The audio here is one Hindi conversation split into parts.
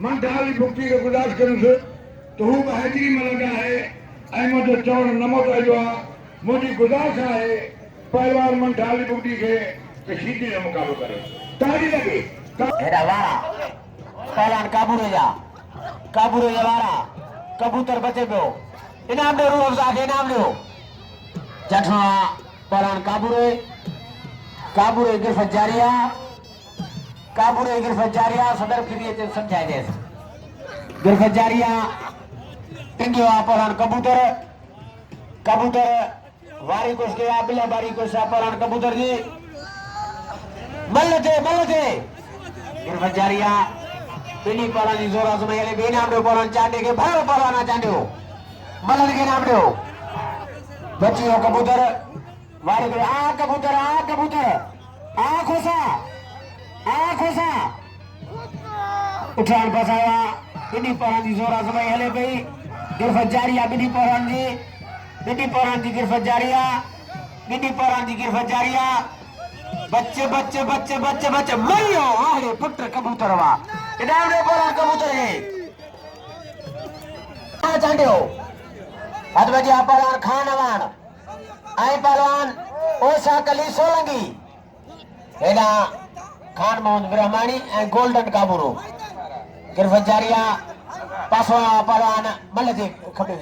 मन ढाली भुक्ति के गुजारिश करूंसि तो हू हाजिरी मलंदा है ऐं मुंहिंजो चवणु न मोटाइजो आहे। मुंहिंजी गुजारिश आहे पहलवान मन ढाली भुक्ति के सीधी जो मुक़ाबिलो करे। ताड़ी लगे हेड़ा वारा पहलवान काबूरे जा वारा कबूतर बचे पियो इनाम ॾियो रूह अफ़ज़ा खे इनाम ॾियो। जठवा पहलवान काबूरे गिरफ़त जारिया सदर फिरी ते समझाए देस गिरफ़त जारिया टिंगियो पहलवान कबूतर वारी कुछ के बिला बारी कुछ पहलवान कबूतर जी मल्ल थे गिरफ़त जारिया बिनी पहलवान जी जोरा से मेले बे नाम ॾियो पहलवान चांडे के भरो पहलवान चांडियो मल्ल के नाम ॾियो। बचियो कबूतर वारी को कबूतर आ खोसा उठान फसाया बिनी पहलवान जी जोरा से हले पई गिरफ़त जारिया बिनी पहलवान जी गिरफ़त जारिया बच्चे मरियो आले पुत्र कबूतर वा इनाम ॾियो पहलवान कबूतर खे चांडियो हथ बजिया पहलवान खान अवान ऐं पहलवान ओसा कली सोलंगी हेॾा खान मोहम्मद ब्रह्माणी ऐं गोल्डन काबूरो गिरफ़त जारिया पासो पहलवान मल जे खपे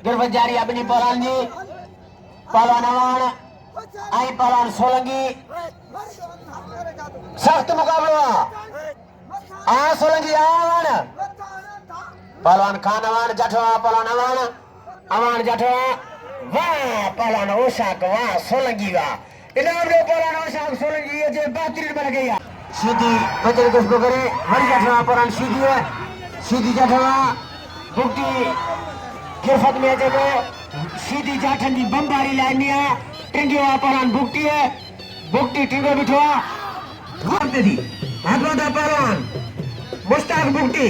गिरफ़त जारिया बिनी पहलवान अवान ऐं पहलवान सोलंगी सख्त मुकाबलो आहे सोलंगी अवान पहलवान खान अवान जठवा पहलवान अवान जठवा वाह पहलवान ओशाक वाह सोलंगी वाह इनाम ॾियो पहलवान ओशाक सोलंगी जे बेहतरीन बन गई सीधी बचन कुछ को करे वरी जठवा पहलवान सीधी जठवा बुक्ति गिरफ़त में अचे पियो सीधी जाठन जी बमबारी लाइनी आहे टिंगियो आहे पहलवान बुक्ति टिंगो बीठो आहे पहलवान मुश्ताक बुक्ति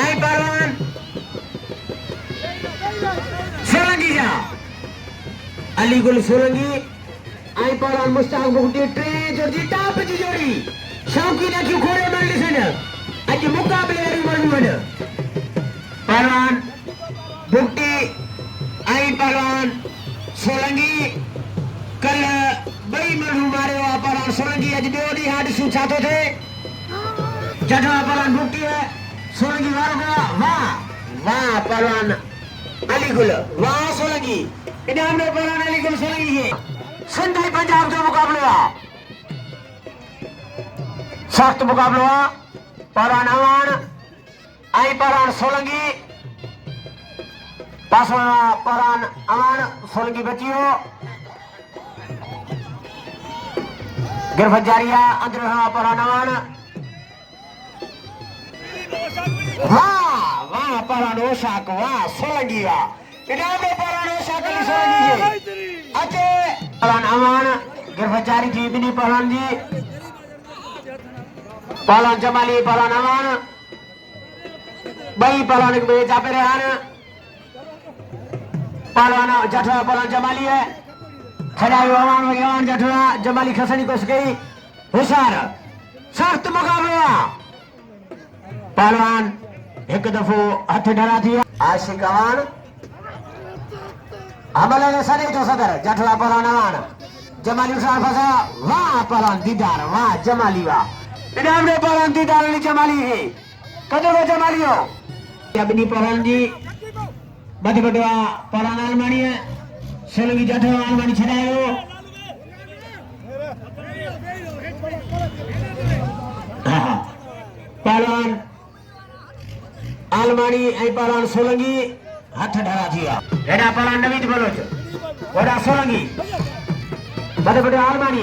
ऐं पहलवान सोलंगी जा अली गुल सोलंगी ऐं पहलवान मुश्ताक बुक्ति टे जोड़ी टाप जी जोड़ी शौक़ीन अखियूं खोले न ॾिसनि अॼु मुक़ाबले वारियूं मर्दियूं आहिनि पहलवान बुक्ति ऐं पहलवान सोलंगी कल ॿई मर्दूं मारियो आहे पहलवान सोलंगी अॼु ॿियो ॾींहुं आहे ॾिसूं छा थो थिए जठवा पहलवान बुक्ति सोलंगी वारो वाह पहलवान अली गुल वाह सोलंगी इनाम ॾियो पहलवान अली गुल सोलंगी खे सिंध ऐं पंजाब जो मुक़ाबिलो आहे सख़्त मुक़ाबिलो आहे पहलवान अवान ऐं पहलवान सोलंगी पासो पहलवान अवान सोलंगी बचियो गिरफ़त जारिया अंदर पहलवान अवान वाह पहलवान ओशाक वाह सोलंगी वाह इनाम ॾियो पहलवान ओशाक अली सोलंगी खे अचे पहलवान अवान गिरफ़त जारी थी बिनी पहलवान जी पहलवान जमाली पहलवान अवान ॿई पहलवान हिक ॿिए चापे रहिया आहिनि पहलवान जठवा पहलवान जमाली है छॾायो अवान जठवा जमाली खसणी कोशिश कई होशियार सख़्त मुक़ाबिलो आहे पहलवान एक दफ़ो हथ डरा थी आशिक अवान हमले ने सने जो सदर जठवा पहलवान अवान जमाली उठान फसा वाह पहलवान दीदार वाह जमाली वाह इनाम ॾियो पहलवान दीदार अली जमाली खे कदो को जमाली हो या बिनी पहलवान जी बद बडवा पहलवान आलमानी सोलंगी जठवा आलमानी छॾायो पहलवान आलमानी ऐं पहलवान सोलंगी हथ ढरा थी विया हेॾा पहलवान नवीद बलोच होॾा सोलंगी बद बडवा आलमानी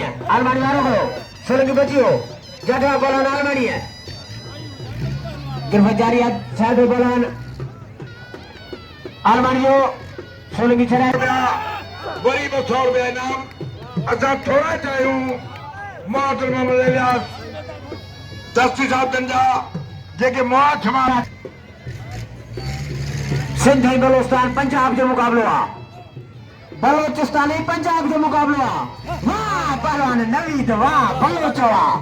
वारो कयो सोलंगी बचियो जठवा पहलवान आलमानी गिरफ़त जारिया साहिब पहलवान आलमानी जो सोलंगी छॾाए वरी 200 रुपया इनाम असां थोरा चाहियूं मोहतरम मोहम्मद इलियास दस्ती साहब जा जेके मोहत सिंध ऐं बलोचिस्तान पंजाब जो मुक़ाबिलो आहे बलोचिस्तान ऐं पंजाब जो मुक़ाबिलो आहे वाह पहलवान नवीद वाह बलोच वाह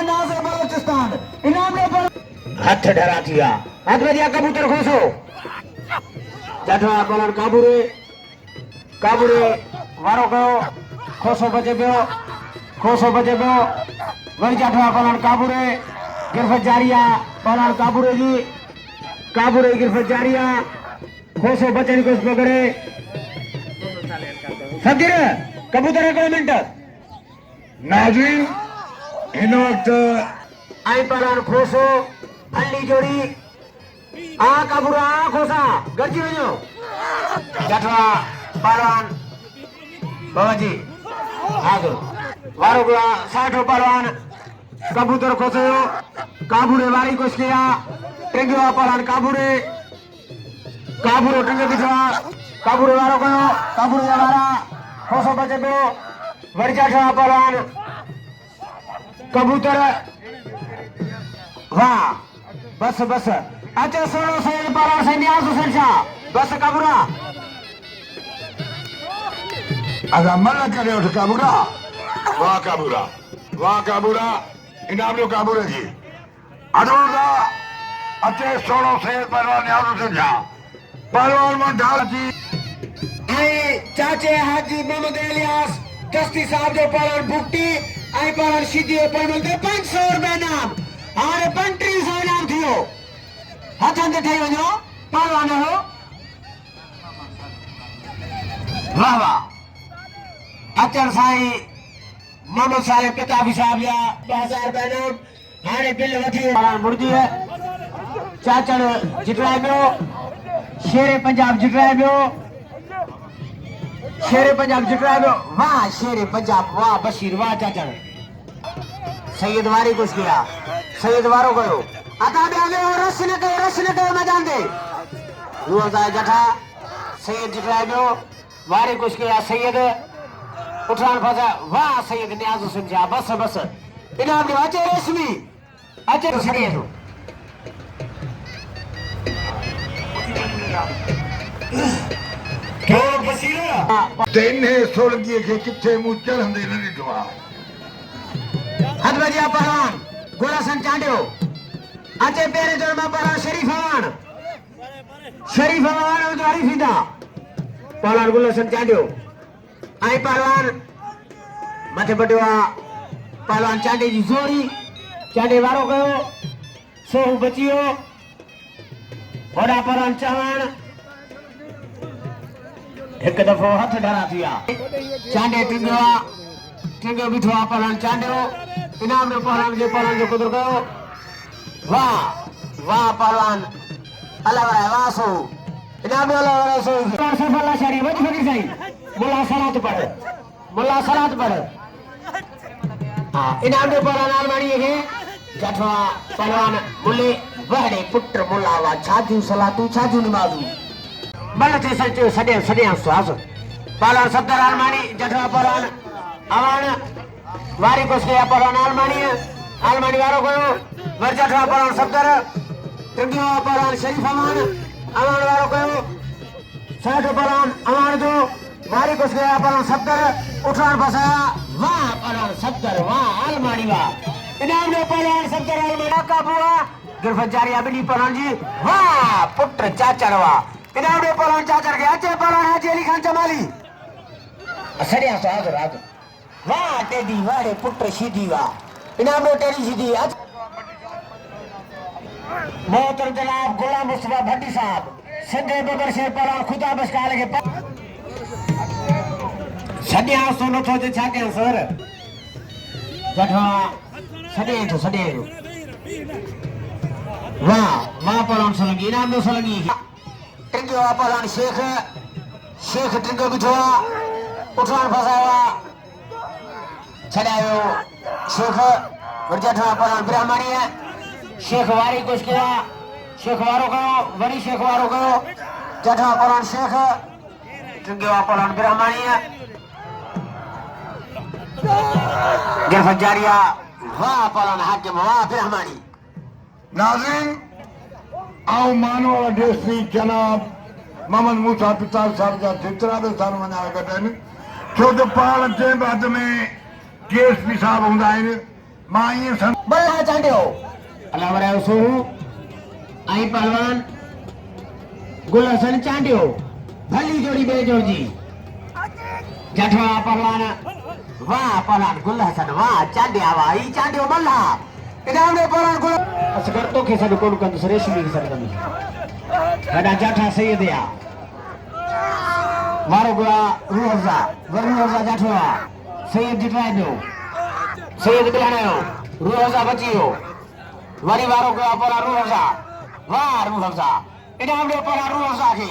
नाज़िर बलोचिस्तान इनाम ॾियो हथ डरा थिया हथ में दिया कबूतर खोसो जठवा पलन काबूरे वारो कयो खोसो बचे पियो वरी जठवा पलन काबूरे गिरफ्त जारिया पलन काबूरे गिरफ्त जारिया खोसो बचन कुछ पकड़े सदीर कबूतर हिकिड़ो मिंट नाज़रीन हिन वक़्तु आई पलन खोसो अली जोड़ी आ काबूरा आ खोसा गॾिजी वञो जठवा पहलवान बाबा जी हाज़िर वारो गुआ साठो पहलवान कबूतर खोसो काबूरे वारी कुछ किया टिंगियो पहलवान काबूरो टिंगे बिठवा काबूरे वारो कयो काबूरे जा वारा खोसो बचे पियो वरी जठवा पहलवान कबूतर वाह बस अचे सोलो से पहलवान से न्याज़ हुसैन शाह बस काबूरा अगर मन करे उठ काबूरा वाह काबूरा इनाम लो काबूरे जी अदूरा अचे सोलो से पहलवान न्याज़ हुसैन शाह पहलवान मन ढाल जी आई चाचे हाजी मोहम्मद इलियास कस्ती साहब जो पहलवान भुक्टी आई पहलवान सीधी पहलवान दे 500 रुपए इनाम हाणे 3500 इनाम थियो हथन ते ठही वञो पहलवान हो वाह अचण साईं मोहम्मद साहिब किताबी साहब या 2000 रुपए नोट हाणे बिल वठी पहलवान मुर्दी चाचड़ जितराए पियो शेरे पंजाब जितराए पियो वाह शेरे पंजाब वाह बशीर वाह चाचड़ सैयद वारी कुछ किया सैयद वारो कयो आता बे आगे रस न कयो मैदान दे रुआदा जठा सैयद जितराए पियो वारी कुछ किया सैयद उठान फसा वाह सैयद न्याज़ हुसैन शाह बस इनाम दे अचे रेशमी अचे सड़े तो तेने सोलंगी के किथे मुंह चढ़ंदे न ॾिठो आहे हथ बजिया पहलवान गोलासन चांडियो अचे पेरे जोर में पहलवान शरीफ हवान उदारी सीधा पहलवान गोलासन चांडियो आई पहलवान मथे बटियो पहलवान चांडे जी जोड़ी चांडे वारो कयो सोहू बचियो वड़ा पहलवान चवण एक दफो हथ डरा थिया चांडे टिंगो बिठो पहलवान चांडियो इनाम में पहलवान जो कुदर कयो वाह पहलवान अल्लाह वराए वाह सो इनाम में अल्लाह वराए सो सफला शरी वजी फकीर साईं मुल्ला सलात पढ़ हां इनाम में पहलवान आलमानी के जठवा पहलवान मुल्ले वहड़े पुत्र मुल्ला वा छाजू सलातू छाजू नमाजू बल थे सचे सडे श्वास पहलवान सफदर आलमानी जठवा पहलवान अवान वारी कुछ के पहलवान आलमानी वारो कयो वर जठवा पहलवान सफदर टिंगियो पहलवान शरीफ अवान वारो कयो साठो पहलवान अवान जो वारी कुछ के पहलवान सफदर उठान फसाया वाह पहलवान सफदर वाह आलमानी वाह इनाम दे पहलवान सफदर आलमानी का बुआ गिरफ्त जारी अबनी पहलवान जी वाह पुत्र चाचड़ वाह इनाम दे पहलवान चाचड़ के अचे पहलवान हाजी अली खान जमाली सड़िया सो हाजिर वाह टेडी वाड़े पुत्र सीधी वाह इनाम दे टेडी सीधी मोहतरम जनाब गुलाम मुस्तफा भट्टी साहब सिंधे बबर से पहलवान खुदा बशकाल के सड़िया सो न थो छा के सर जठवा सड़े वाह पहलवान सोलंगी इनाम दो सोलंगी टिंगियो पहलवान शेख टिंगो बिठो उठान फसाया छड़ायो शेख जठवा पहलवान ब्राह्मणी शेख वारी कुछ किया शेख वारो कयो वरी शेख वारो कयो जठवा पहलवान शेख टिंगियो पहलवान ब्राह्मणी गिरफ्त जारिया वाह पहलवान हाकिम वाह ब्राह्मणी नाज़रीन आओ मानो वाला डीएसपी जनाब मोहम्मद मूसा पिताब साहब जा जेतिरा बि साल वञा गॾु आहिनि छो त पाण जे बाद में डीएसपी साहब हूंदा आहिनि मां ईअं बल्ला चांडियो अल्लाह वरायो सोहू आई पहलवान गुल हसन चांडियो भली जोड़ी बेजोड़ जी जठवा पहलवान वाह पहलवान गुल हसन वाह चांडिया वाह ई चांडियो मल्ला इनाम ने पहलवान गुल असगर तो के सद कोन कंद रेशमी सद कमी वडा जठा सैयद या वारो गुला रूहजा वरूहजा जठवा सैयद जितवाय दो सैयद बिलानो रूहजा बचियो वरी वारो गुला पहलवान रूहजा वाह रूहजा इनाम ने पहलवान रूहजा के